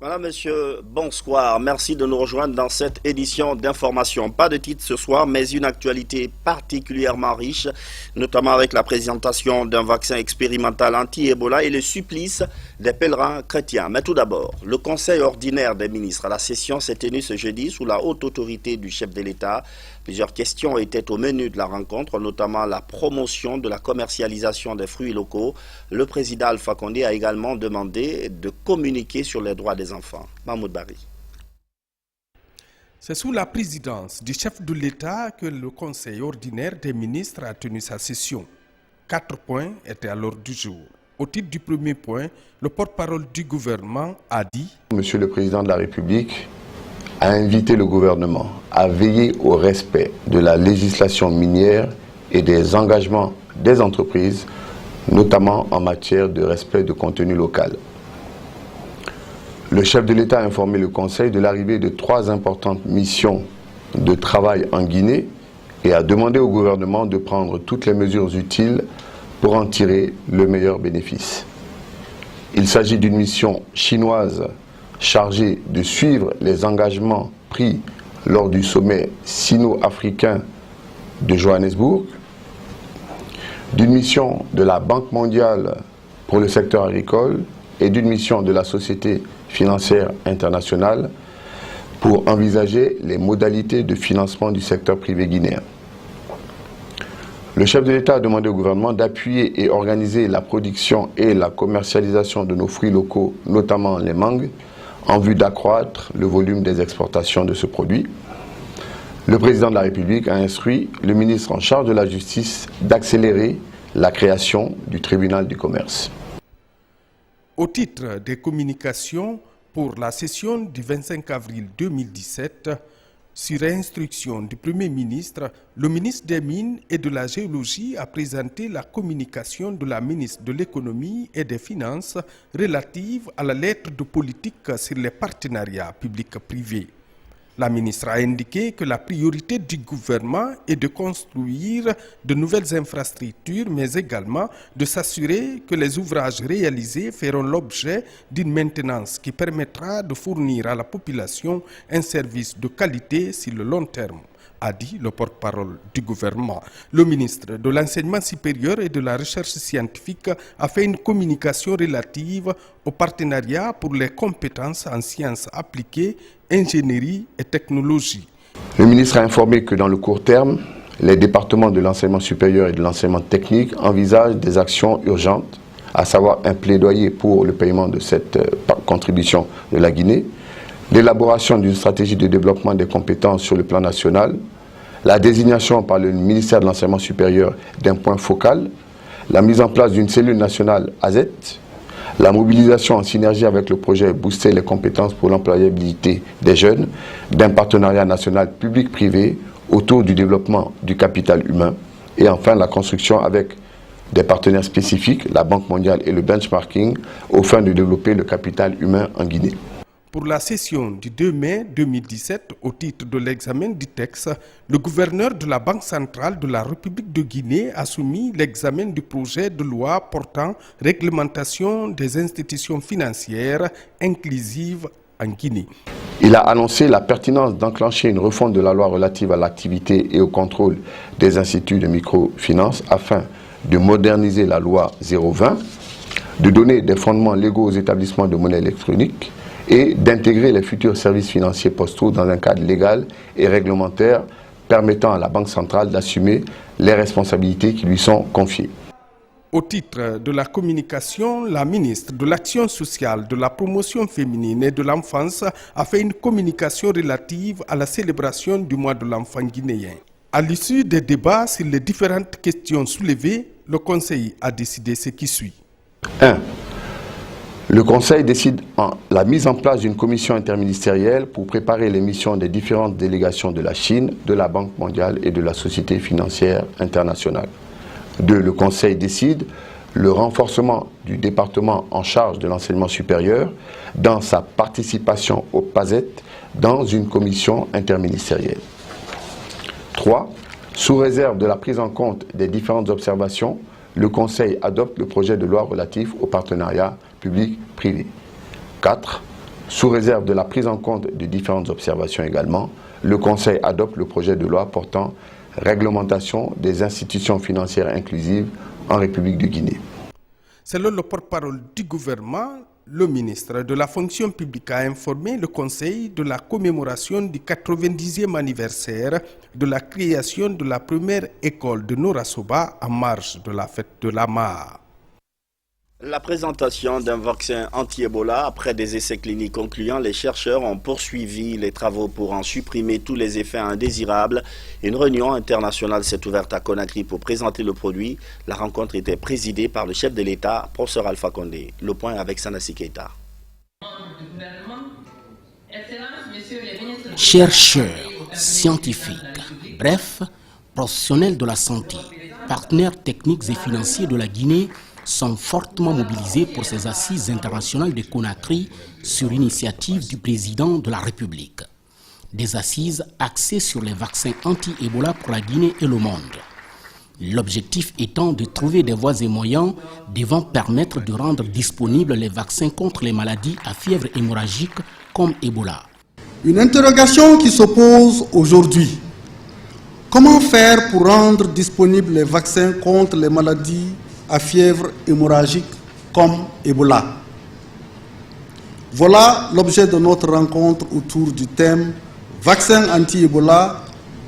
Madame, Monsieur, bonsoir. Merci de nous rejoindre dans cette édition d'information. Pas de titre ce soir, mais une actualité particulièrement riche, notamment avec la présentation d'un vaccin expérimental anti-Ebola et le supplice des pèlerins chrétiens. Mais tout d'abord, le Conseil ordinaire des ministres à la session s'est tenu ce jeudi sous la haute autorité du chef de l'État. Plusieurs questions étaient au menu de la rencontre, notamment la promotion de la commercialisation des fruits locaux. Le président Alpha Condé a également demandé de communiquer sur les droits des enfants. Mahmoud Bari. C'est sous la présidence du chef de l'État que le Conseil ordinaire des ministres a tenu sa session. 4 points étaient à l'ordre du jour. Au titre du premier point, le porte-parole du gouvernement a dit « Monsieur le Président de la République a invité le gouvernement à veiller au respect de la législation minière et des engagements des entreprises, notamment en matière de respect de contenu local. Le chef de l'État a informé le Conseil de l'arrivée de 3 importantes missions de travail en Guinée et a demandé au gouvernement de prendre toutes les mesures utiles pour en tirer le meilleur bénéfice. Il s'agit d'une mission chinoise chargée de suivre les engagements pris lors du sommet sino-africain de Johannesburg, d'une mission de la Banque mondiale pour le secteur agricole et d'une mission de la Société financière internationale pour envisager les modalités de financement du secteur privé guinéen. Le chef de l'État a demandé au gouvernement d'appuyer et organiser la production et la commercialisation de nos fruits locaux, notamment les mangues, en vue d'accroître le volume des exportations de ce produit. Le président de la République a instruit le ministre en charge de la Justice d'accélérer la création du tribunal du commerce. Au titre des communications pour la session du 25 avril 2017, sur instruction du Premier ministre, le ministre des Mines et de la Géologie a présenté la communication de la ministre de l'Économie et des Finances relative à la lettre de politique sur les partenariats publics-privés. La ministre a indiqué que la priorité du gouvernement est de construire de nouvelles infrastructures, mais également de s'assurer que les ouvrages réalisés feront l'objet d'une maintenance qui permettra de fournir à la population un service de qualité sur le long terme, a dit le porte-parole du gouvernement. Le ministre de l'Enseignement supérieur et de la Recherche scientifique a fait une communication relative au partenariat pour les compétences en sciences appliquées, ingénierie et technologie. Le ministre a informé que dans le court terme, les départements de l'enseignement supérieur et de l'enseignement technique envisagent des actions urgentes, à savoir un plaidoyer pour le paiement de cette contribution de la Guinée, l'élaboration d'une stratégie de développement des compétences sur le plan national, la désignation par le ministère de l'Enseignement supérieur d'un point focal, la mise en place d'une cellule nationale AZ, la mobilisation en synergie avec le projet Booster les compétences pour l'employabilité des jeunes, d'un partenariat national public-privé autour du développement du capital humain, et enfin la construction avec des partenaires spécifiques, la Banque mondiale et le benchmarking, aux fins de développer le capital humain en Guinée. Pour la session du 2 mai 2017, au titre de l'examen du texte, le gouverneur de la Banque centrale de la République de Guinée a soumis l'examen du projet de loi portant réglementation des institutions financières inclusives en Guinée. Il a annoncé la pertinence d'enclencher une refonte de la loi relative à l'activité et au contrôle des instituts de microfinance afin de moderniser la loi 020, de donner des fondements légaux aux établissements de monnaie électronique et d'intégrer les futurs services financiers postaux dans un cadre légal et réglementaire permettant à la Banque centrale d'assumer les responsabilités qui lui sont confiées. Au titre de la communication, la ministre de l'Action sociale, de la promotion féminine et de l'enfance a fait une communication relative à la célébration du mois de l'enfant guinéen. À l'issue des débats sur les différentes questions soulevées, le Conseil a décidé ce qui suit. 1. Le Conseil décide la mise en place d'une commission interministérielle pour préparer les missions des différentes délégations de la Chine, de la Banque mondiale et de la Société financière internationale. 2. Le Conseil décide le renforcement du département en charge de l'enseignement supérieur dans sa participation au PASET dans une commission interministérielle. 3. Sous réserve de la prise en compte des différentes observations, le Conseil adopte le projet de loi relatif au partenariat public-privé. 4. Sous réserve de la prise en compte de différentes observations également, le Conseil adopte le projet de loi portant réglementation des institutions financières inclusives en République de Guinée. Selon le porte-parole du gouvernement, le ministre de la fonction publique a informé le Conseil de la commémoration du 90e anniversaire de la création de la première école de Norasoba en marge de la fête de la Mare. La présentation d'un vaccin anti-Ebola, après des essais cliniques concluants, les chercheurs ont poursuivi les travaux pour en supprimer tous les effets indésirables. Une réunion internationale s'est ouverte à Conakry pour présenter le produit. La rencontre était présidée par le chef de l'État, professeur Alpha Condé. Le point avec Sanassi Keita. Chercheurs, scientifiques, bref, professionnels de la santé, partenaires techniques et financiers de la Guinée sont fortement mobilisés pour ces assises internationales de Conakry sur initiative du président de la République. Des assises axées sur les vaccins anti-Ebola pour la Guinée et le monde. L'objectif étant de trouver des voies et moyens devant permettre de rendre disponibles les vaccins contre les maladies à fièvre hémorragique comme Ebola. Une interrogation qui se pose aujourd'hui. Comment faire pour rendre disponibles les vaccins contre les maladies à fièvre hémorragique comme Ebola? Voilà l'objet de notre rencontre autour du thème « Vaccin anti-Ebola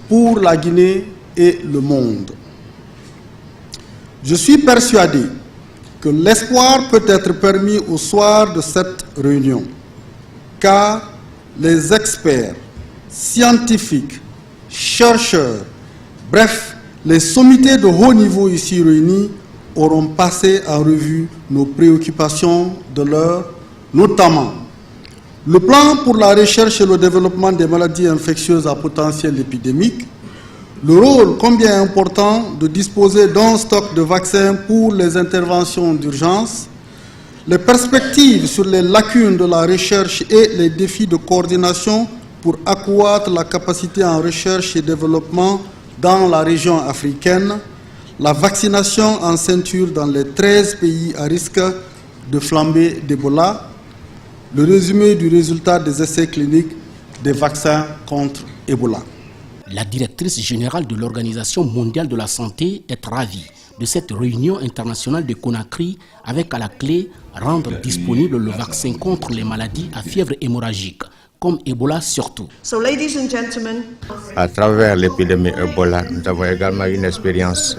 pour la Guinée et le monde ». Je suis persuadé que l'espoir peut être permis au soir de cette réunion, car les experts, scientifiques, chercheurs, bref, les sommités de haut niveau ici réunis auront passé en revue nos préoccupations de l'heure, notamment le plan pour la recherche et le développement des maladies infectieuses à potentiel épidémique, le rôle combien important de disposer d'un stock de vaccins pour les interventions d'urgence, les perspectives sur les lacunes de la recherche et les défis de coordination pour accroître la capacité en recherche et développement dans la région africaine, la vaccination en ceinture dans les 13 pays à risque de flambée d'Ebola, le résumé du résultat des essais cliniques des vaccins contre Ebola. La directrice générale de l'Organisation mondiale de la santé est ravie de cette réunion internationale de Conakry avec à la clé rendre disponible le vaccin contre les maladies à fièvre hémorragique, comme Ebola surtout. So, ladies and gentlemen, à travers l'épidémie Ebola, nous avons également une expérience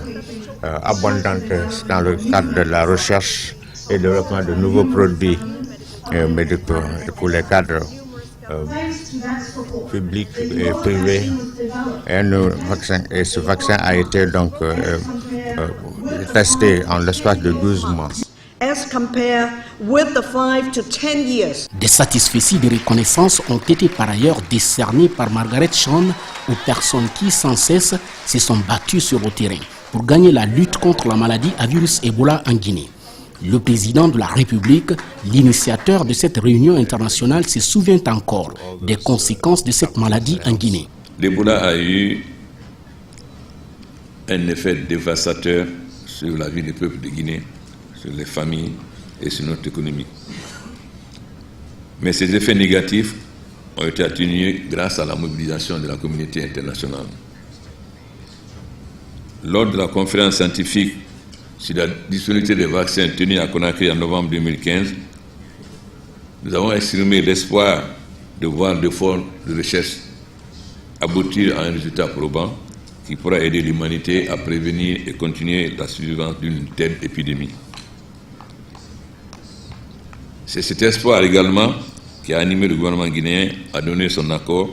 abondante dans le cadre de la recherche et développement de nouveaux produits médicaux pour les cadres publics et privés. Et ce vaccin a été donc testé en l'espace de 12 mois. as compared with the 5 to 10 years. Des satisfecits de reconnaissance ont été par ailleurs décernés par Margaret Chan aux personnes qui sans cesse se sont battues sur le terrain pour gagner la lutte contre la maladie à virus Ebola en Guinée. Le président de la République, l'initiateur de cette réunion internationale, se souvient encore des conséquences de cette maladie en Guinée. L'Ebola a eu un effet dévastateur sur la vie des peuples de Guinée, sur les familles et sur notre économie. Mais ces effets négatifs ont été atténués grâce à la mobilisation de la communauté internationale. Lors de la conférence scientifique sur la disponibilité des vaccins tenue à Conakry en novembre 2015, nous avons exprimé l'espoir de voir l'effort de recherche aboutir à un résultat probant qui pourra aider l'humanité à prévenir et continuer la survivance d'une telle épidémie. C'est cet espoir également qui a animé le gouvernement guinéen à donner son accord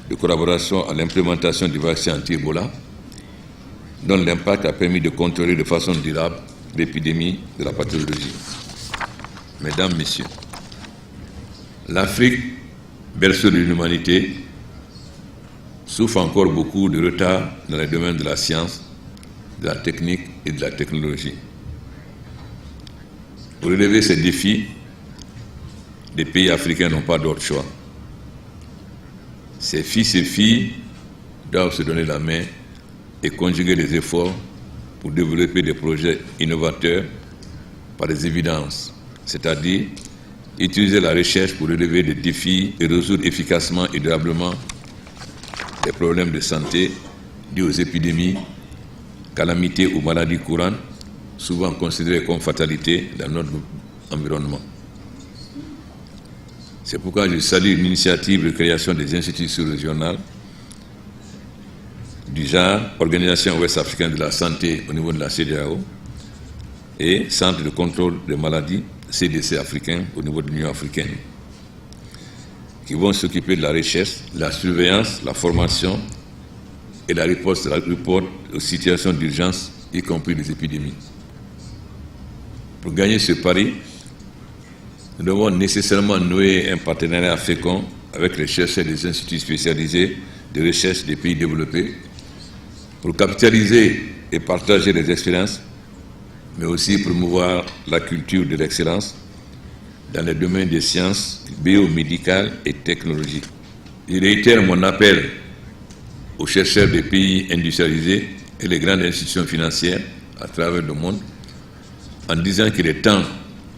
de collaboration à l'implémentation du vaccin anti-Ebola, dont l'impact a permis de contrôler de façon durable l'épidémie de la pathologie. Mesdames, Messieurs, l'Afrique, berceau de l'humanité, souffre encore beaucoup de retard dans les domaines de la science, de la technique et de la technologie. Pour relever ces défis, les pays africains n'ont pas d'autre choix. Ces fils et filles doivent se donner la main et conjuguer les efforts pour développer des projets innovateurs par des évidences, c'est-à-dire utiliser la recherche pour relever des défis et résoudre efficacement et durablement les problèmes de santé dus aux épidémies, calamités ou maladies courantes, souvent considérées comme fatalités dans notre environnement. C'est pourquoi je salue l'initiative de création des instituts sous-régionaux du genre Organisation ouest-africaine de la santé au niveau de la CEDEAO et Centre de contrôle des maladies, CDC africain au niveau de l'Union africaine, qui vont s'occuper de la recherche, la surveillance, la formation et la réponse aux situations d'urgence, y compris les épidémies. Pour gagner ce pari, nous devons nécessairement nouer un partenariat fécond avec les chercheurs des instituts spécialisés de recherche des pays développés pour capitaliser et partager les expériences, mais aussi promouvoir la culture de l'excellence dans les domaines des sciences biomédicales et technologiques. Je réitère mon appel aux chercheurs des pays industrialisés et les grandes institutions financières à travers le monde en disant qu'il est temps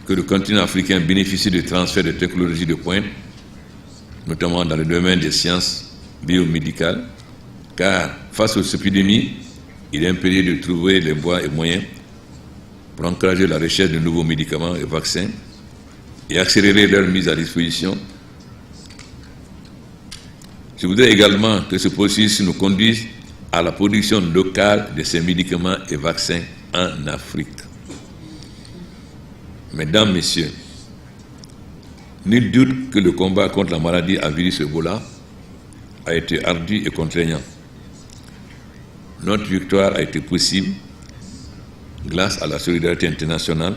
que le continent africain bénéficie de transferts de technologies de pointe, notamment dans le domaine des sciences biomédicales, car face aux épidémies, il est impérieux de trouver les voies et moyens pour encourager la recherche de nouveaux médicaments et vaccins et accélérer leur mise à disposition. Je voudrais également que ce processus nous conduise à la production locale de ces médicaments et vaccins en Afrique. Mesdames, Messieurs, nul doute que le combat contre la maladie à virus Ebola a été ardu et contraignant. Notre victoire a été possible grâce à la solidarité internationale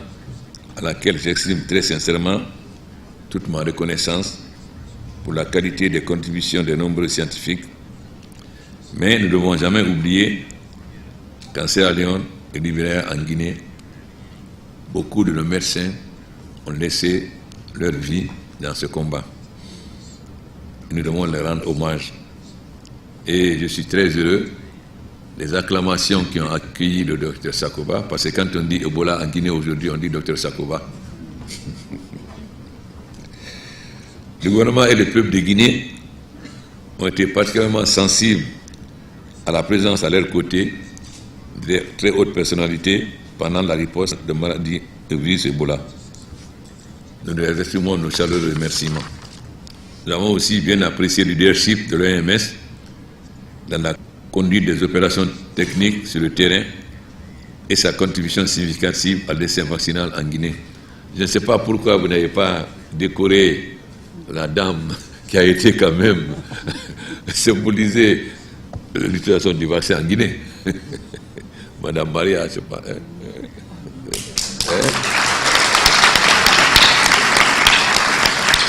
à laquelle j'exprime très sincèrement toute ma reconnaissance pour la qualité des contributions des nombreux scientifiques. Mais nous ne devons jamais oublier qu'en Sierra Leone et Libéria en Guinée, beaucoup de nos médecins ont laissé leur vie dans ce combat. Et nous devons leur rendre hommage. Et je suis très heureux des acclamations qui ont accueilli le docteur Sakoba, parce que quand on dit Ebola en Guinée aujourd'hui, on dit docteur Sakoba. Le gouvernement et le peuple de Guinée ont été particulièrement sensibles à la présence à leur côté de très hautes personnalités pendant la riposte de maladie de virus Ebola. Nous leur exprimons nos chaleureux remerciements. Nous avons aussi bien apprécié le leadership de l'OMS dans la conduite des opérations techniques sur le terrain et sa contribution significative à l'essai vaccinal en Guinée. Je ne sais pas pourquoi vous n'avez pas décoré la dame qui a été quand même symbolisée l'utilisation du vaccin en Guinée. Madame Maria, je ne sais pas.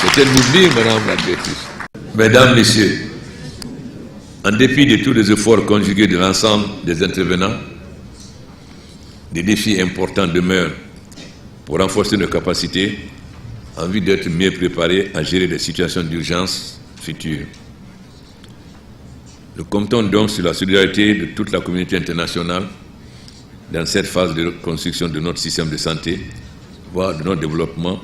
C'est un oubli, Madame la directrice. Mesdames, Messieurs, en dépit de tous les efforts conjugués de l'ensemble des intervenants, des défis importants demeurent pour renforcer nos capacités en vue d'être mieux préparés à gérer les situations d'urgence futures. Nous comptons donc sur la solidarité de toute la communauté internationale dans cette phase de construction de notre système de santé, voire de notre développement,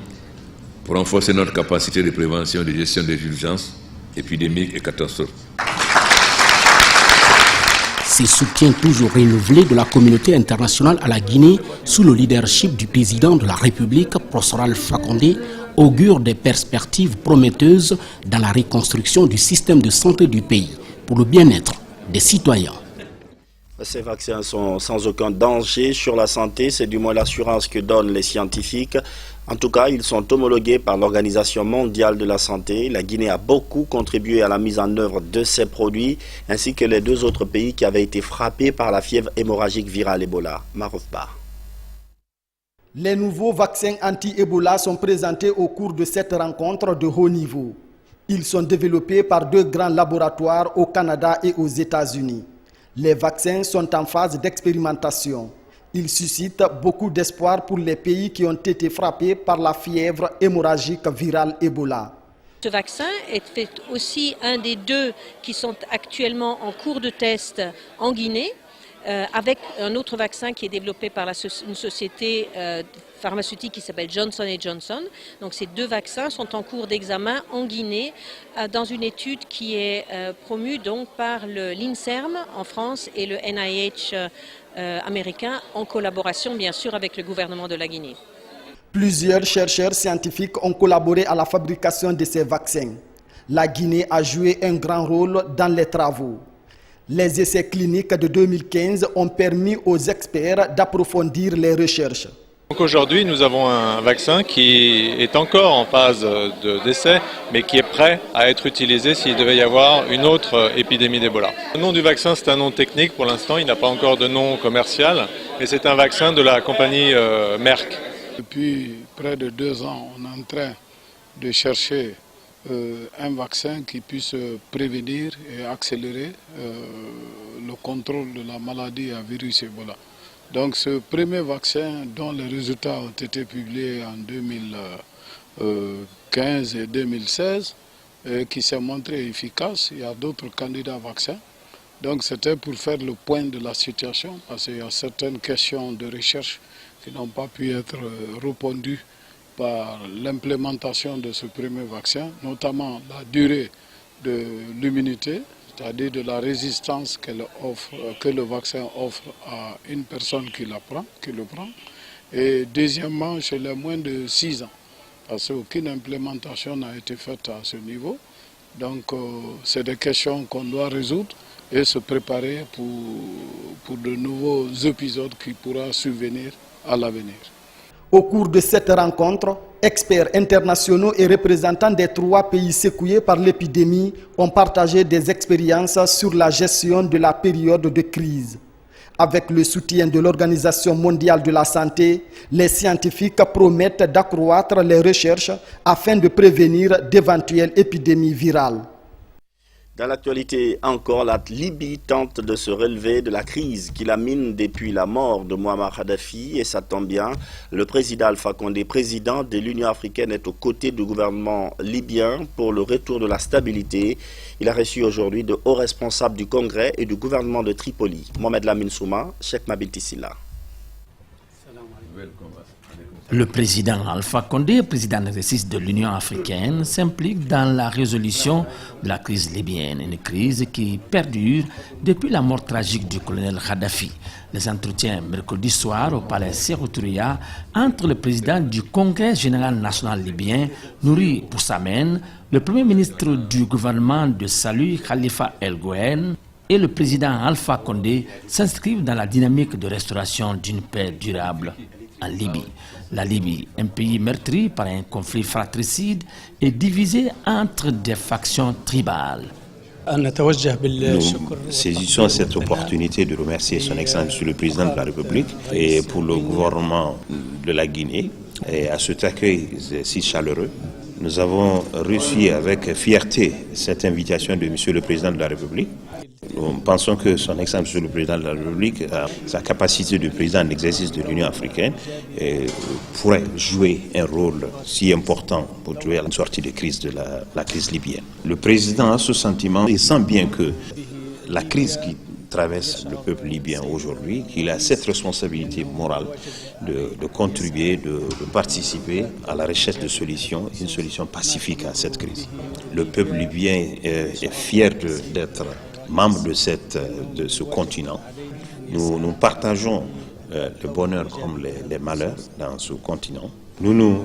pour renforcer notre capacité de prévention et de gestion des urgences épidémiques et catastrophes. Ces soutiens toujours renouvelés de la communauté internationale à la Guinée sous le leadership du président de la République, Prosper Alpha Condé, augurent des perspectives prometteuses dans la reconstruction du système de santé du pays pour le bien-être des citoyens. Ces vaccins sont sans aucun danger sur la santé, c'est du moins l'assurance que donnent les scientifiques. En tout cas, ils sont homologués par l'Organisation mondiale de la santé. La Guinée a beaucoup contribué à la mise en œuvre de ces produits, ainsi que les deux autres pays qui avaient été frappés par la fièvre hémorragique virale Ebola. Marofba. Les nouveaux vaccins anti-Ebola sont présentés au cours de cette rencontre de haut niveau. Ils sont développés par deux grands laboratoires au Canada et aux États-Unis. Les vaccins sont en phase d'expérimentation. Ils suscitent beaucoup d'espoir pour les pays qui ont été frappés par la fièvre hémorragique virale Ebola. Ce vaccin est aussi un des deux qui sont actuellement en cours de test en Guinée. avec un autre vaccin qui est développé par une société pharmaceutique qui s'appelle Johnson & Johnson. Donc ces deux vaccins sont en cours d'examen en Guinée dans une étude qui est promue donc par l'INSERM en France et le NIH américain en collaboration bien sûr avec le gouvernement de la Guinée. Plusieurs chercheurs scientifiques ont collaboré à la fabrication de ces vaccins. La Guinée a joué un grand rôle dans les travaux. Les essais cliniques de 2015 ont permis aux experts d'approfondir les recherches. Aujourd'hui, nous avons un vaccin qui est encore en phase d'essai, mais qui est prêt à être utilisé s'il devait y avoir une autre épidémie d'Ebola. Le nom du vaccin, c'est un nom technique pour l'instant, il n'a pas encore de nom commercial, mais c'est un vaccin de la compagnie Merck. Depuis près de 2 ans, on est en train de chercher un vaccin qui puisse prévenir et accélérer le contrôle de la maladie à virus Ebola. Donc ce premier vaccin dont les résultats ont été publiés en 2015 et 2016, qui s'est montré efficace, il y a d'autres candidats vaccins. Donc c'était pour faire le point de la situation, parce qu'il y a certaines questions de recherche qui n'ont pas pu être répondues par l'implémentation de ce premier vaccin, notamment la durée de l'immunité, c'est-à-dire de la résistance que le vaccin offre à une personne qui le prend. Et deuxièmement, chez les moins de 6 ans, parce qu'aucune implémentation n'a été faite à ce niveau. Donc c'est des questions qu'on doit résoudre et se préparer pour de nouveaux épisodes qui pourront survenir à l'avenir. Au cours de cette rencontre, experts internationaux et représentants des 3 pays secoués par l'épidémie ont partagé des expériences sur la gestion de la période de crise. Avec le soutien de l'Organisation mondiale de la santé, les scientifiques promettent d'accroître les recherches afin de prévenir d'éventuelles épidémies virales. Dans l'actualité encore, la Libye tente de se relever de la crise qui la mine depuis la mort de Muammar Kadhafi, et ça tombe bien. Le président Alpha Condé, président de l'Union africaine, est aux côtés du gouvernement libyen pour le retour de la stabilité. Il a reçu aujourd'hui de hauts responsables du Congrès et du gouvernement de Tripoli. Mohamed Lamine Souma, Cheikh Mabil Tissila. Le président Alpha Condé, président en exercice de l'Union africaine, s'implique dans la résolution de la crise libyenne, une crise qui perdure depuis la mort tragique du colonel Kadhafi. Les entretiens mercredi soir au palais Sékou-Touria entre le président du Congrès général national libyen, Nouri Boussamen, le premier ministre du gouvernement de salut Khalifa El Gouhen et le président Alpha Condé s'inscrivent dans la dynamique de restauration d'une paix durable en Libye. La Libye, un pays meurtri par un conflit fratricide, est divisé entre des factions tribales. Nous saisissons cette opportunité de remercier son Excellence le Président de la République et pour le gouvernement de la Guinée et à cet accueil si chaleureux. Nous avons reçu avec fierté cette invitation de Monsieur le Président de la République. Nous pensons que son Excellence le Président de la République, sa capacité de président en exercice de l'Union africaine, pourrait jouer un rôle si important pour trouver une sortie de crise de la crise libyenne. Le président a ce sentiment et sent bien que la crise qui traverse le peuple libyen aujourd'hui, qu'il a cette responsabilité morale de contribuer, de participer à la recherche de solutions, une solution pacifique à cette crise. Le peuple libyen est fier d'être membre de ce continent. Nous partageons le bonheur comme les malheurs dans ce continent. Nous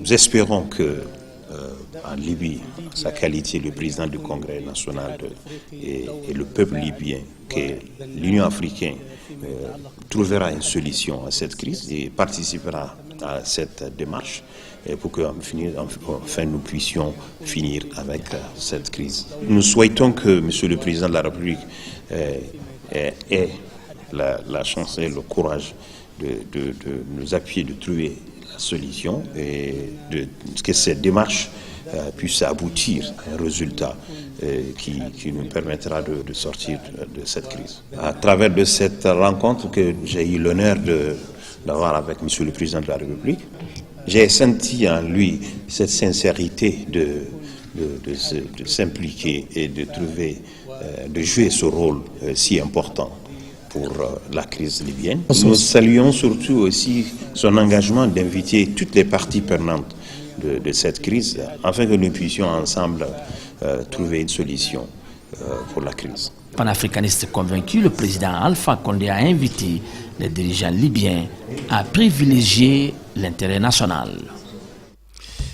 espérons que en Libye, sa qualité de président du Congrès national et le peuple libyen, que l'Union africaine trouvera une solution à cette crise et participera à cette démarche pour qu'enfin nous puissions finir avec cette crise. Nous souhaitons que Monsieur le Président de la République ait la chance et le courage de nous appuyer, de trouver la solution et que cette démarche puisse aboutir à un résultat qui nous permettra de sortir de cette crise. À travers de cette rencontre que j'ai eu l'honneur d'avoir avec Monsieur le Président de la République, j'ai senti en lui cette sincérité de s'impliquer et de jouer ce rôle si important pour la crise libyenne. Nous saluons surtout aussi son engagement d'inviter toutes les parties prenantes de cette crise afin que nous puissions ensemble trouver une solution pour la crise. Panafricaniste convaincu, le président Alpha Condé a invité les dirigeants libyens à privilégier l'intérêt national.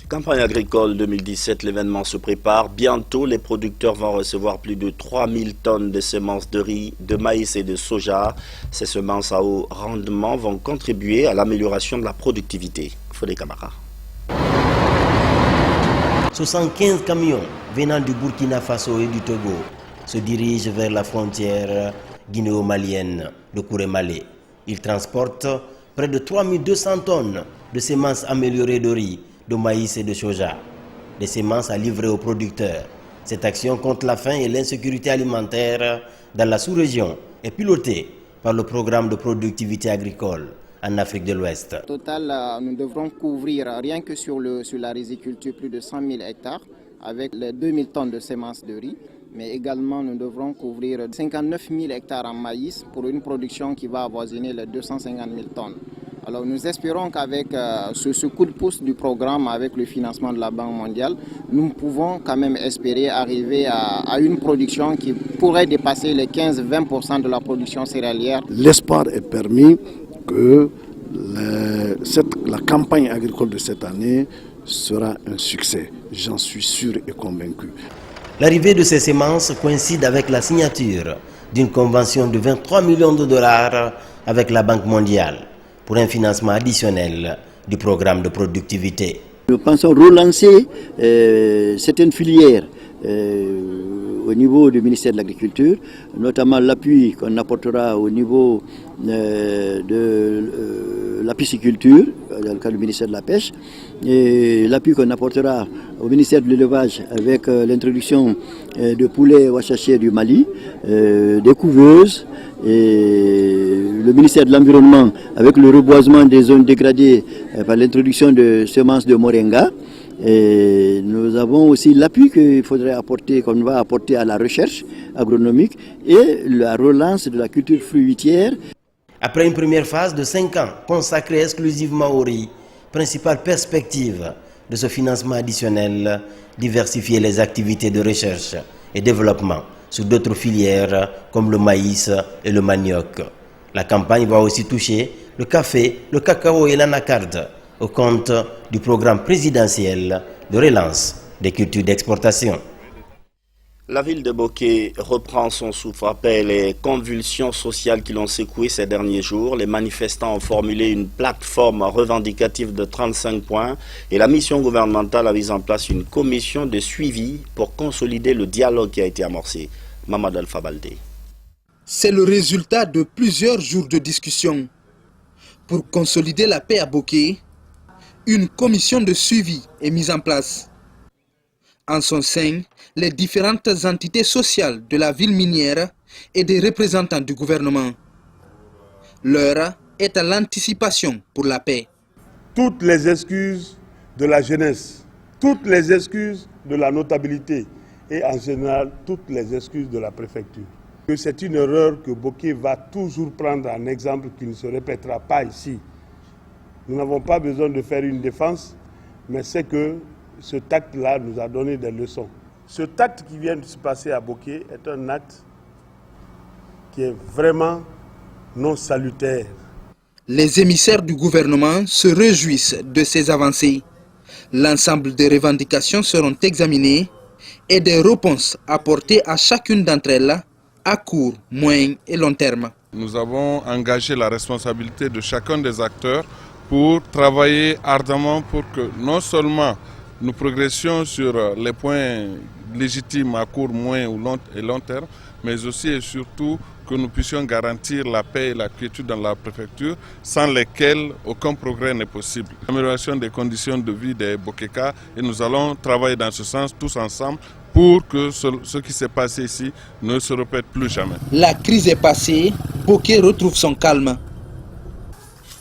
Campagne agricole 2017, l'événement se prépare. Bientôt, les producteurs vont recevoir plus de 3000 tonnes de semences de riz, de maïs et de soja. Ces semences à haut rendement vont contribuer à l'amélioration de la productivité. Fodé Camara. 75 camions venant du Burkina Faso et du Togo se dirigent vers la frontière guinéo-malienne de Kouré-Malé. Ils transportent près de 3200 tonnes de semences améliorées de riz, de maïs et de soja. Des semences à livrer aux producteurs. Cette action contre la faim et l'insécurité alimentaire dans la sous-région est pilotée par le programme de productivité agricole en Afrique de l'Ouest. Au total, nous devrons couvrir, rien que sur la riziculture, plus de 100 000 hectares avec les 2000 tonnes de semences de riz. Mais également, nous devrons couvrir 59 000 hectares en maïs pour une production qui va avoisiner les 250 000 tonnes. Alors nous espérons qu'avec ce coup de pouce du programme, avec le financement de la Banque mondiale, nous pouvons quand même espérer arriver à une production qui pourrait dépasser les 15-20% de la production céréalière. L'espoir est permis que la campagne agricole de cette année sera un succès. J'en suis sûr et convaincu. L'arrivée de ces semences coïncide avec la signature d'une convention de 23 millions de dollars avec la Banque mondiale pour un financement additionnel du programme de productivité. Nous pensons relancer certaines filières au niveau du ministère de l'Agriculture, notamment l'appui qu'on apportera au niveau de la pisciculture, dans le cadre du ministère de la Pêche, et l'appui qu'on apportera au ministère de l'Élevage avec l'introduction de poulets ouachachés du Mali, des couveuses, et le ministère de l'Environnement avec le reboisement des zones dégradées par l'introduction de semences de moringa. Et nous avons aussi l'appui qu'il faudrait apporter, qu'on va apporter à la recherche agronomique et la relance de la culture fruitière. Après une première phase de 5 ans consacrée exclusivement au riz, principale perspective de ce financement additionnel, diversifier les activités de recherche et développement sur d'autres filières comme le maïs et le manioc. La campagne va aussi toucher le café, le cacao et l'anacarde au compte du programme présidentiel de relance des cultures d'exportation. La ville de Boké reprend son souffle après les convulsions sociales qui l'ont secoué ces derniers jours. Les manifestants ont formulé une plateforme revendicative de 35 points et la mission gouvernementale a mis en place une commission de suivi pour consolider le dialogue qui a été amorcé. Mamadou Alpha Baldé. C'est le résultat de plusieurs jours de discussion. Pour consolider la paix à Boké, une commission de suivi est mise en place. En son sein, les différentes entités sociales de la ville minière et des représentants du gouvernement. L'heure est à l'anticipation pour la paix. Toutes les excuses de la jeunesse, toutes les excuses de la notabilité et en général toutes les excuses de la préfecture. C'est une erreur que Boké va toujours prendre en exemple qui ne se répétera pas ici. Nous n'avons pas besoin de faire une défense, mais c'est que ce acte-là nous a donné des leçons. Ce acte qui vient de se passer à Boké est un acte qui est vraiment non salutaire. Les émissaires du gouvernement se réjouissent de ces avancées. L'ensemble des revendications seront examinées et des réponses apportées à chacune d'entre elles à court, moyen et long terme. Nous avons engagé la responsabilité de chacun des acteurs pour travailler ardemment pour que non seulement nous progressions sur les points légitimes à court, moyen et long terme, mais aussi et surtout que nous puissions garantir la paix et la quiétude dans la préfecture, sans lesquelles aucun progrès n'est possible. L'amélioration des conditions de vie des Bokéka, et nous allons travailler dans ce sens tous ensemble pour que ce qui s'est passé ici ne se répète plus jamais. La crise est passée, Boké retrouve son calme.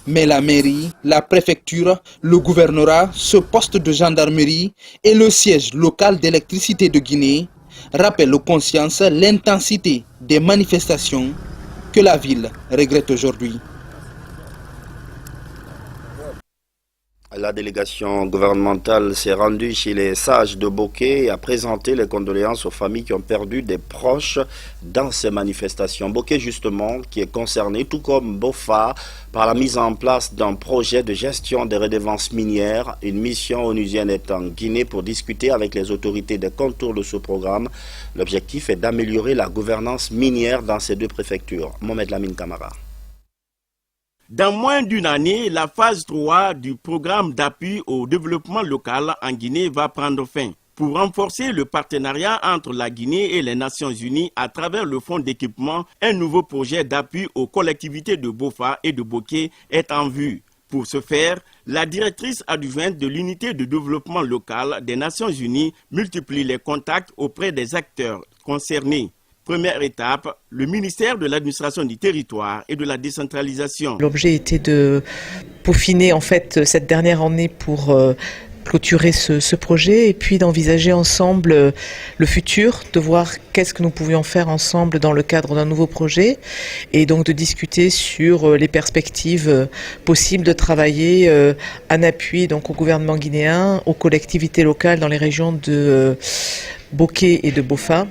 Mais la mairie, la préfecture, le gouvernorat, ce poste de gendarmerie et le siège local d'électricité de Guinée rappellent aux consciences l'intensité des manifestations que la ville regrette aujourd'hui. La délégation gouvernementale s'est rendue chez les sages de Boké et a présenté les condoléances aux familles qui ont perdu des proches dans ces manifestations. Boké, justement, qui est concerné, tout comme Bofa, par la mise en place d'un projet de gestion des redevances minières. Une mission onusienne est en Guinée pour discuter avec les autorités des contours de ce programme. L'objectif est d'améliorer la gouvernance minière dans ces deux préfectures. Mohamed Lamine Camara. Dans moins d'une année, la phase 3 du programme d'appui au développement local en Guinée va prendre fin. Pour renforcer le partenariat entre la Guinée et les Nations Unies à travers le fonds d'équipement, un nouveau projet d'appui aux collectivités de Bofa et de Boké est en vue. Pour ce faire, la directrice adjointe de l'unité de développement local des Nations Unies multiplie les contacts auprès des acteurs concernés. Première étape, le ministère de l'administration du territoire et de la décentralisation. L'objet était de peaufiner en fait cette dernière année pour clôturer ce projet et puis d'envisager ensemble le futur, de voir qu'est-ce que nous pouvions faire ensemble dans le cadre d'un nouveau projet et donc de discuter sur les perspectives possibles de travailler en appui donc au gouvernement guinéen, aux collectivités locales dans les régions de Boké et de Bofa,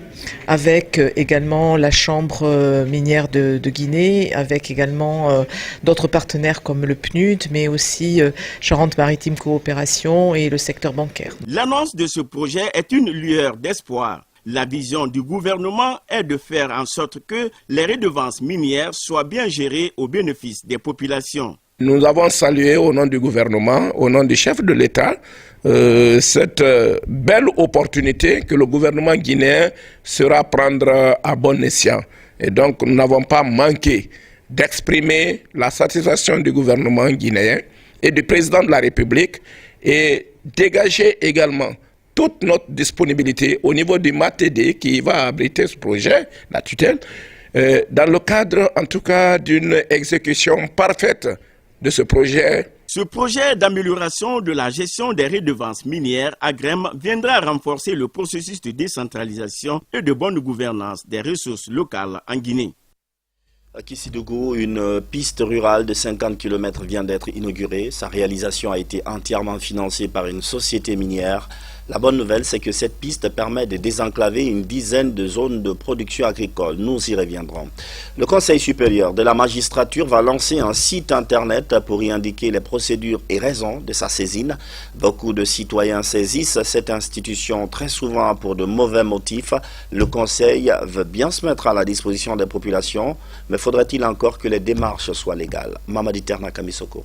avec également la Chambre minière de Guinée, avec également d'autres partenaires comme le PNUD, mais aussi Charente-Maritime Coopération et le secteur bancaire. L'annonce de ce projet est une lueur d'espoir. La vision du gouvernement est de faire en sorte que les redevances minières soient bien gérées au bénéfice des populations. Nous avons salué au nom du gouvernement, au nom du chef de l'État, cette belle opportunité que le gouvernement guinéen sera prendre à bon escient. Et donc nous n'avons pas manqué d'exprimer la satisfaction du gouvernement guinéen et du président de la République et dégager également toute notre disponibilité au niveau du MATD qui va abriter ce projet, la tutelle, dans le cadre en tout cas d'une exécution parfaite de ce projet. Ce projet d'amélioration de la gestion des redevances minières à Grem viendra renforcer le processus de décentralisation et de bonne gouvernance des ressources locales en Guinée. À Kissidougou, une piste rurale de 50 km vient d'être inaugurée. Sa réalisation a été entièrement financée par une société minière. La bonne nouvelle, c'est que cette piste permet de désenclaver une dizaine de zones de production agricole. Nous y reviendrons. Le Conseil supérieur de la magistrature va lancer un site internet pour y indiquer les procédures et raisons de sa saisine. Beaucoup de citoyens saisissent cette institution très souvent pour de mauvais motifs. Le Conseil veut bien se mettre à la disposition des populations, mais faudrait-il encore que les démarches soient légales? Mamadi Terna Kamisoko.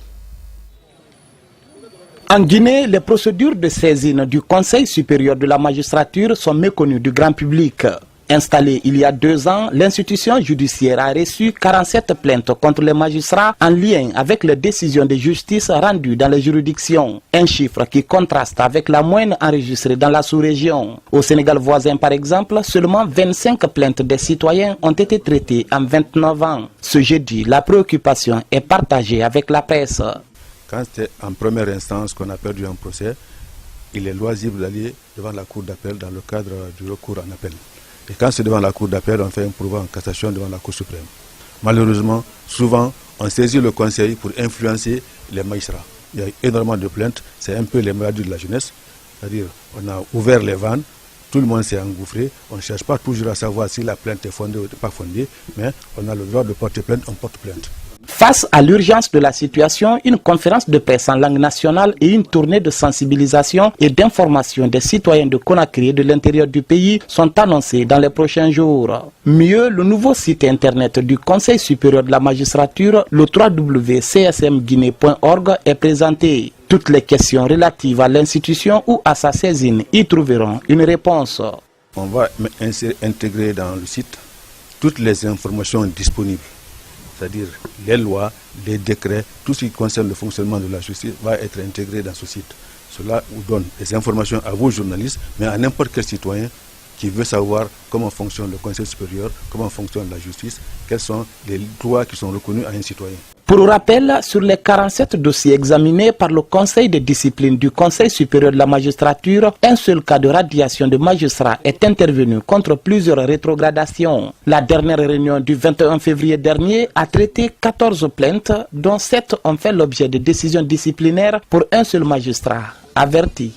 En Guinée, les procédures de saisine du Conseil supérieur de la magistrature sont méconnues du grand public. Installée il y a 2 ans, l'institution judiciaire a reçu 47 plaintes contre les magistrats en lien avec les décisions de justice rendues dans les juridictions. Un chiffre qui contraste avec la moyenne enregistrée dans la sous-région. Au Sénégal voisin par exemple, seulement 25 plaintes des citoyens ont été traitées en 29 ans. Ce jeudi, la préoccupation est partagée avec la presse. Quand c'est en première instance qu'on a perdu un procès, il est loisible d'aller devant la cour d'appel dans le cadre du recours en appel. Et quand c'est devant la cour d'appel, on fait un pourvoi en cassation devant la Cour suprême. Malheureusement, souvent, on saisit le conseil pour influencer les magistrats. Il y a énormément de plaintes, c'est un peu les maladies de la jeunesse. C'est-à-dire, on a ouvert les vannes, tout le monde s'est engouffré, on ne cherche pas toujours à savoir si la plainte est fondée ou pas fondée, mais on a le droit de porter plainte, on porte plainte. Face à l'urgence de la situation, une conférence de presse en langue nationale et une tournée de sensibilisation et d'information des citoyens de Conakry et de l'intérieur du pays sont annoncées dans les prochains jours. Mieux, le nouveau site internet du Conseil supérieur de la magistrature, le www.csmguinée.org, est présenté. Toutes les questions relatives à l'institution ou à sa saisine y trouveront une réponse. On va intégrer dans le site toutes les informations disponibles. C'est-à-dire les lois, les décrets, tout ce qui concerne le fonctionnement de la justice va être intégré dans ce site. Cela vous donne des informations à vos journalistes, mais à n'importe quel citoyen qui veut savoir comment fonctionne le Conseil supérieur, comment fonctionne la justice, quels sont les droits qui sont reconnus à un citoyen. Pour rappel, sur les 47 dossiers examinés par le Conseil de discipline du Conseil supérieur de la magistrature, un seul cas de radiation de magistrats est intervenu contre plusieurs rétrogradations. La dernière réunion du 21 février dernier a traité 14 plaintes, dont 7 ont fait l'objet de décisions disciplinaires pour un seul magistrat averti.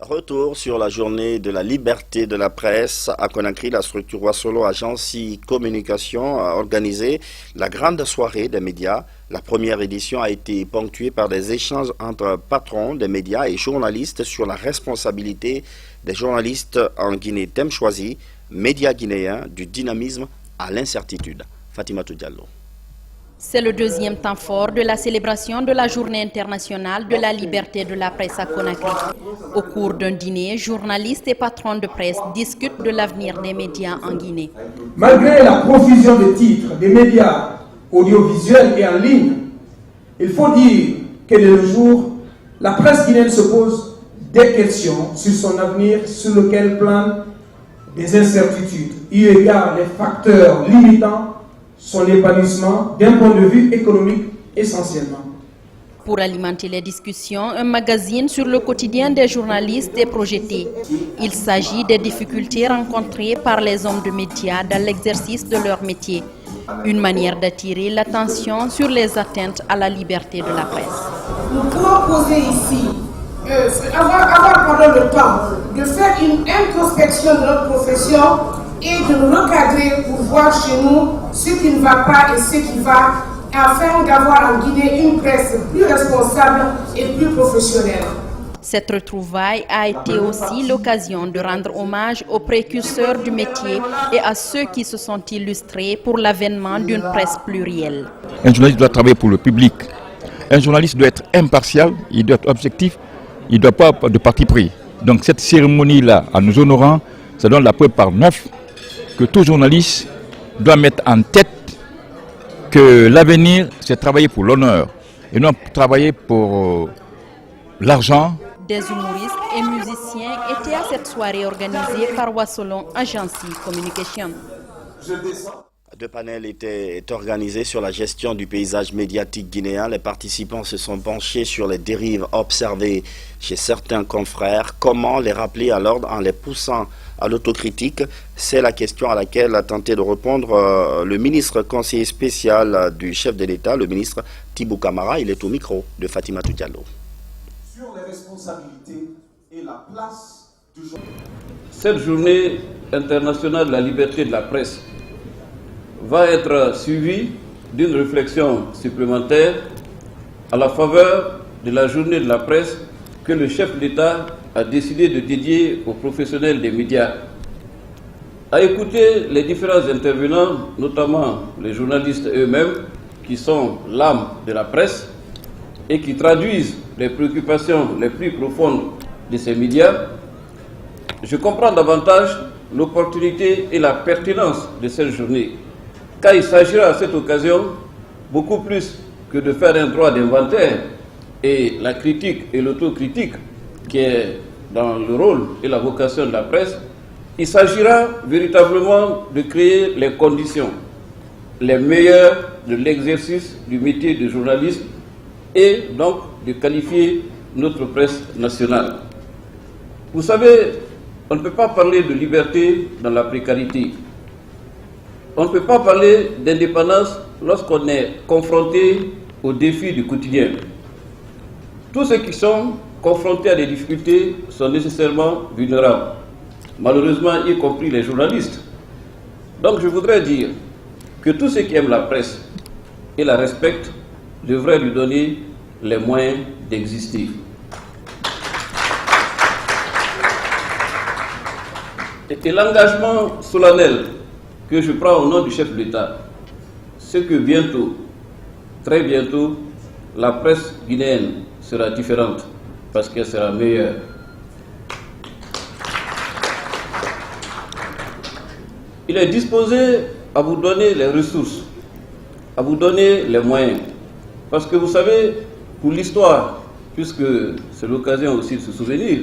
Retour sur la journée de la liberté de la presse à Conakry. La structure Wasolo Agence Communication a organisé la grande soirée des médias. La première édition a été ponctuée par des échanges entre patrons des médias et journalistes sur la responsabilité des journalistes en Guinée. Thème choisi, médias guinéens, du dynamisme à l'incertitude. Fatimatou Diallo. C'est le deuxième temps fort de la célébration de la Journée internationale de la liberté de la presse à Conakry. Au cours d'un dîner, journalistes et patrons de presse discutent de l'avenir des médias en Guinée. Malgré la profusion de titres des médias audiovisuels et en ligne, il faut dire que de nos jours, la presse guinéenne se pose des questions sur son avenir, sur lequel planent des incertitudes, eu égard les facteurs limitants son épanouissement d'un point de vue économique essentiellement. Pour alimenter les discussions, un magazine sur le quotidien des journalistes est projeté. Il s'agit des difficultés rencontrées par les hommes de médias dans l'exercice de leur métier. Une manière d'attirer l'attention sur les atteintes à la liberté de la presse. Nous pouvons poser ici, avoir le temps de faire une introspection de notre profession et de nous recadrer pour voir chez nous ce qui ne va pas et ce qui va, afin d'avoir en Guinée une presse plus responsable et plus professionnelle. Cette retrouvaille a été aussi l'occasion de rendre hommage aux précurseurs du métier et à ceux qui se sont illustrés pour l'avènement d'une presse plurielle. Un journaliste doit travailler pour le public. Un journaliste doit être impartial, il doit être objectif, il ne doit pas avoir de parti pris. Donc cette cérémonie-là, en nous honorant, ça donne la preuve par 9 que tout journaliste doit mettre en tête que l'avenir, c'est travailler pour l'honneur et non travailler pour l'argent. Des humoristes et musiciens étaient à cette soirée organisée par Wasolo Agence Communication. Deux panels étaient organisés sur la gestion du paysage médiatique guinéen. Les participants se sont penchés sur les dérives observées chez certains confrères. Comment les rappeler à l'ordre en les poussant à l'autocritique? C'est la question à laquelle a tenté de répondre le ministre conseiller spécial du chef de l'État, le ministre Thibou Camara. Il est au micro de Fatimatou Diallo. Sur les responsabilités et la place du journal. Cette journée internationale de la liberté de la presse va être suivie d'une réflexion supplémentaire à la faveur de la journée de la presse que le chef d'État a décidé de dédier aux professionnels des médias. À écouter les différents intervenants, notamment les journalistes eux-mêmes, qui sont l'âme de la presse et qui traduisent les préoccupations les plus profondes de ces médias, je comprends davantage l'opportunité et la pertinence de cette journée. Car il s'agira à cette occasion, beaucoup plus que de faire un droit d'inventaire et la critique et l'autocritique qui est dans le rôle et la vocation de la presse, il s'agira véritablement de créer les conditions les meilleures de l'exercice du métier de journaliste et donc de qualifier notre presse nationale. Vous savez, on ne peut pas parler de liberté dans la précarité. On ne peut pas parler d'indépendance lorsqu'on est confronté aux défis du quotidien. Tous ceux qui sont confrontés à des difficultés sont nécessairement vulnérables, malheureusement y compris les journalistes. Donc je voudrais dire que tous ceux qui aiment la presse et la respectent devraient lui donner les moyens d'exister. Et l'engagement solennel que je prends au nom du chef de l'État, c'est que bientôt, très bientôt, la presse guinéenne sera différente parce qu'elle sera meilleure. Il est disposé à vous donner les ressources, à vous donner les moyens. Parce que vous savez, pour l'histoire, puisque c'est l'occasion aussi de se souvenir,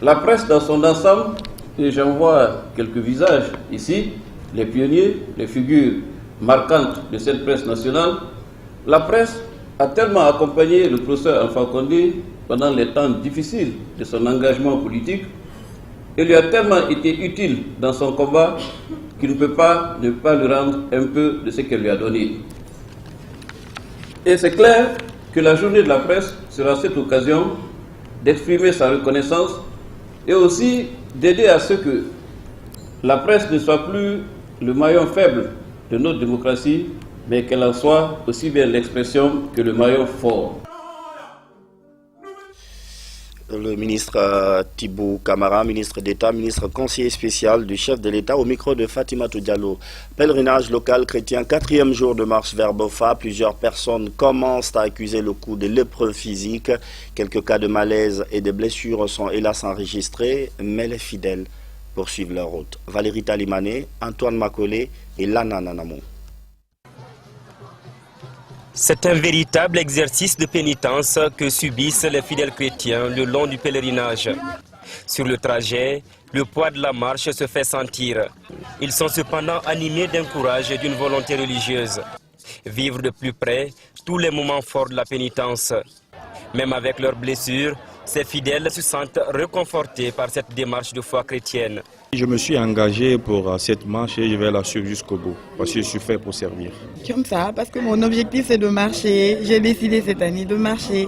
la presse dans son ensemble, et j'en vois quelques visages ici, les pionniers, les figures marquantes de cette presse nationale, La presse a tellement accompagné le professeur Alpha Condé pendant les temps difficiles de son engagement politique et lui a tellement été utile dans son combat qu'il ne peut pas ne pas lui rendre un peu de ce qu'elle lui a donné. Et c'est clair que la journée de la presse sera cette occasion d'exprimer sa reconnaissance et aussi d'aider à ce que la presse ne soit plus le maillon faible de notre démocratie, mais qu'elle en soit aussi bien l'expression que le maillon fort. Le ministre Thibaut Camara, ministre d'État, ministre conseiller spécial du chef de l'État au micro de Fatimatou Diallo. Pèlerinage local chrétien, 4e jour de marche vers Bofa. Plusieurs personnes commencent à accuser le coup de l'épreuve physique. Quelques cas de malaise et de blessures sont hélas enregistrés, mais les fidèles poursuivent leur route. Valérie Talimané, Antoine Makolé et Lana Nanamou. C'est un véritable exercice de pénitence que subissent les fidèles chrétiens le long du pèlerinage. Sur le trajet, le poids de la marche se fait sentir. Ils sont cependant animés d'un courage et d'une volonté religieuse. Vivre de plus près tous les moments forts de la pénitence. Même avec leurs blessures, ces fidèles se sentent réconfortés par cette démarche de foi chrétienne. Je me suis engagé pour cette marche et je vais la suivre jusqu'au bout, parce que je suis fait pour servir. Comme ça, parce que mon objectif c'est de marcher. J'ai décidé cette année de marcher.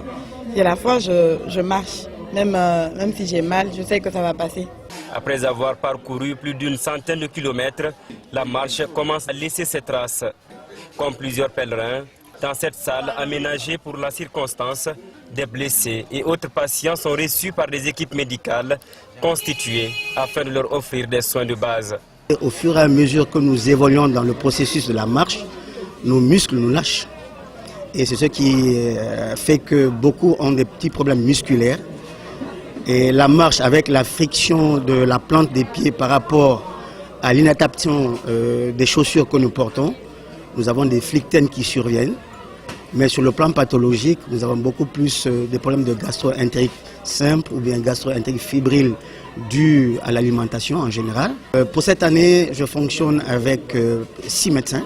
Et à la fois, je marche. Même si j'ai mal, je sais que ça va passer. Après avoir parcouru plus d'une centaine de kilomètres, la marche commence à laisser ses traces. Comme plusieurs pèlerins, dans cette salle aménagée pour la circonstance, des blessés et autres patients sont reçus par des équipes médicales constituées afin de leur offrir des soins de base. Au fur et à mesure que nous évoluons dans le processus de la marche, nos muscles nous lâchent. Et c'est ce qui fait que beaucoup ont des petits problèmes musculaires. Et la marche avec la friction de la plante des pieds par rapport à l'inadaptation des chaussures que nous portons, nous avons des flictènes qui surviennent. Mais sur le plan pathologique, nous avons beaucoup plus des problèmes de gastro-entérite simple ou bien gastro-entérite fébrile dus à l'alimentation en général. Pour cette année, je fonctionne avec 6 médecins,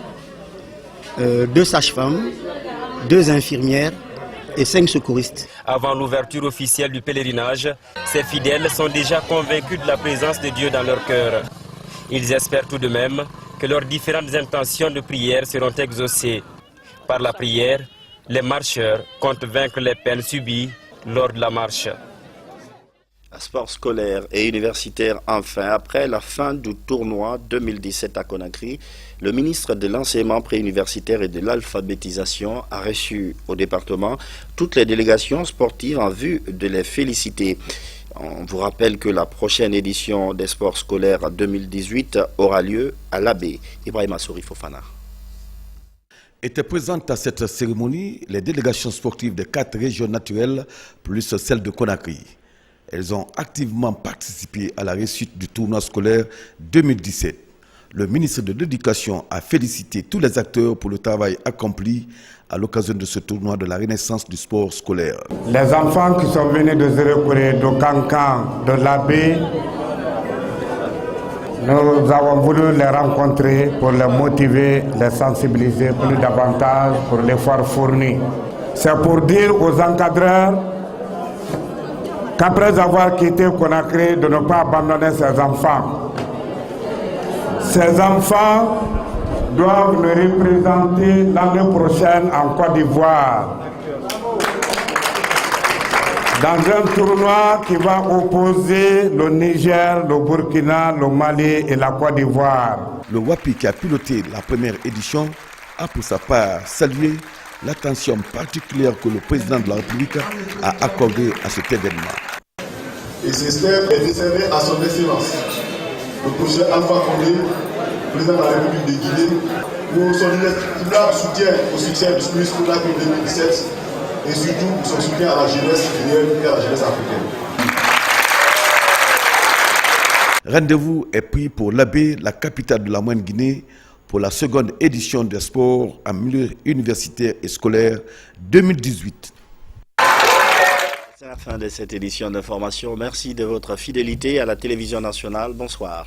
2 sages-femmes, 2 infirmières et 5 secouristes. Avant l'ouverture officielle du pèlerinage, ces fidèles sont déjà convaincus de la présence de Dieu dans leur cœur. Ils espèrent tout de même que leurs différentes intentions de prière seront exaucées. Par la prière, les marcheurs comptent vaincre les peines subies lors de la marche. Sport scolaire et universitaire enfin. Après la fin du tournoi 2017 à Conakry, le ministre de l'enseignement préuniversitaire et de l'alphabétisation a reçu au département toutes les délégations sportives en vue de les féliciter. On vous rappelle que la prochaine édition des sports scolaires 2018 aura lieu à l'Abbé. Ibrahima Souri Fofana. Étaient présentes à cette cérémonie les délégations sportives des 4 régions naturelles plus celles de Conakry. Elles ont activement participé à la réussite du tournoi scolaire 2017. Le ministre de l'Éducation a félicité tous les acteurs pour le travail accompli à l'occasion de ce tournoi de la renaissance du sport scolaire. Les enfants qui sont venus de Zérekouré, de Cancan, de l'Abbé, nous avons voulu les rencontrer pour les motiver, les sensibiliser plus davantage pour l'effort fourni. C'est pour dire aux encadreurs qu'après avoir quitté Conakry, de ne pas abandonner ces enfants. Ces enfants doivent le représenter l'année prochaine en Côte d'Ivoire, dans un tournoi qui va opposer le Niger, le Burkina, le Mali et la Côte d'Ivoire. Le WAPI qui a piloté la première édition a pour sa part salué l'attention particulière que le président de la République a accordée à cet événement. Et ce step est décerné à son excellence, le professeur Alpha Condé, président de la République de Guinée, pour son inestimable soutien au succès du Spirit Conakry 2017 et surtout pour son soutien à la jeunesse guinéenne et à la jeunesse africaine. Rendez-vous est pris pour l'Abbé, la capitale de la Moyenne Guinée, pour la seconde édition des sports en milieu universitaire et scolaire 2018. C'est la fin de cette édition d'information. Merci de votre fidélité à la télévision nationale. Bonsoir.